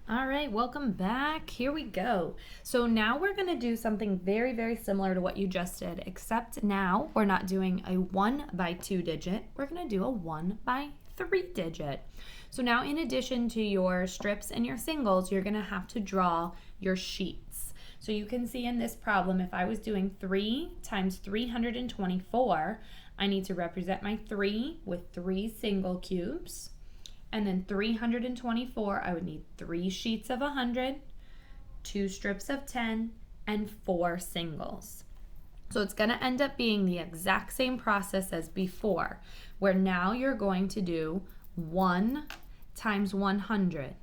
All right, welcome back. Here we go. So now we're going to do something very, very similar to what you just did, except now we're not doing a 1 by 2 digit. We're going to do a 1 by 3 digit. So now in addition to your strips and your singles, you're going to have to draw your sheets. So you can see in this problem, if I was doing 3 times 324, I need to represent my 3 with 3 single cubes. And then 324, I would need 3 sheets of 100, 2 strips of 10, and 4 singles. So it's going to end up being the exact same process as before, where now you're going to do 1 times 100,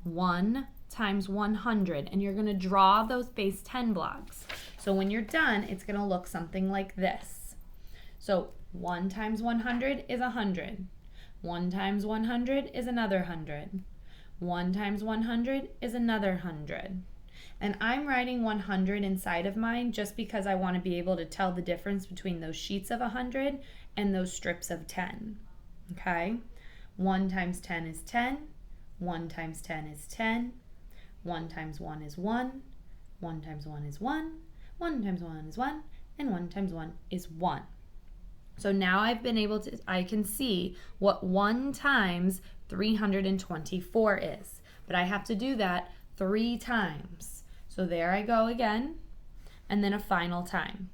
1 times 100, and you're going to draw those base 10 blocks. So when you're done, it's going to look something like this. So 1 times 100 is 100. 1 times 100 is another 100. 1 times 100 is another 100. And I'm writing 100 inside of mine just because I want to be able to tell the difference between those sheets of 100 and those strips of 10. Okay? 1 times 10 is 10. 1 times 10 is 10. 1 times 1 is 1. 1 times 1 is 1. 1 times 1 is 1. And 1 times 1 is 1. So now I can see what 1 times 324 is. But I have to do that 3 times. So there I go again, and then a final time.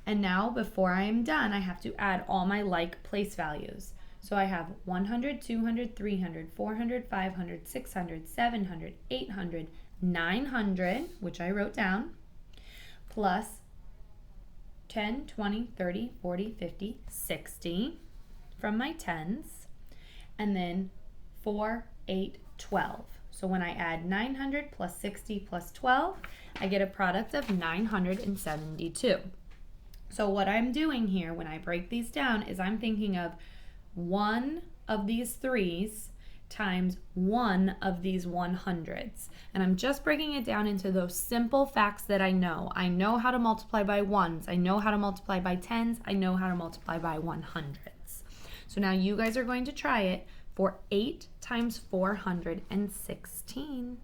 And now before I am done, I have to add all my like place values. So I have 100, 200, 300, 400, 500, 600, 700, 800, 900, which I wrote down, plus 10, 20, 30, 40, 50, 60 from my tens, and then 4, 8, 12. So when I add 900 plus 60 plus 12, I get a product of 972. So what I'm doing here when I break these down is I'm thinking of one of these threes times one of these 100s. And I'm just breaking it down into those simple facts that I know. I know how to multiply by ones. I know how to multiply by tens. I know how to multiply by 100s. So now you guys are going to try it for 8 times 416.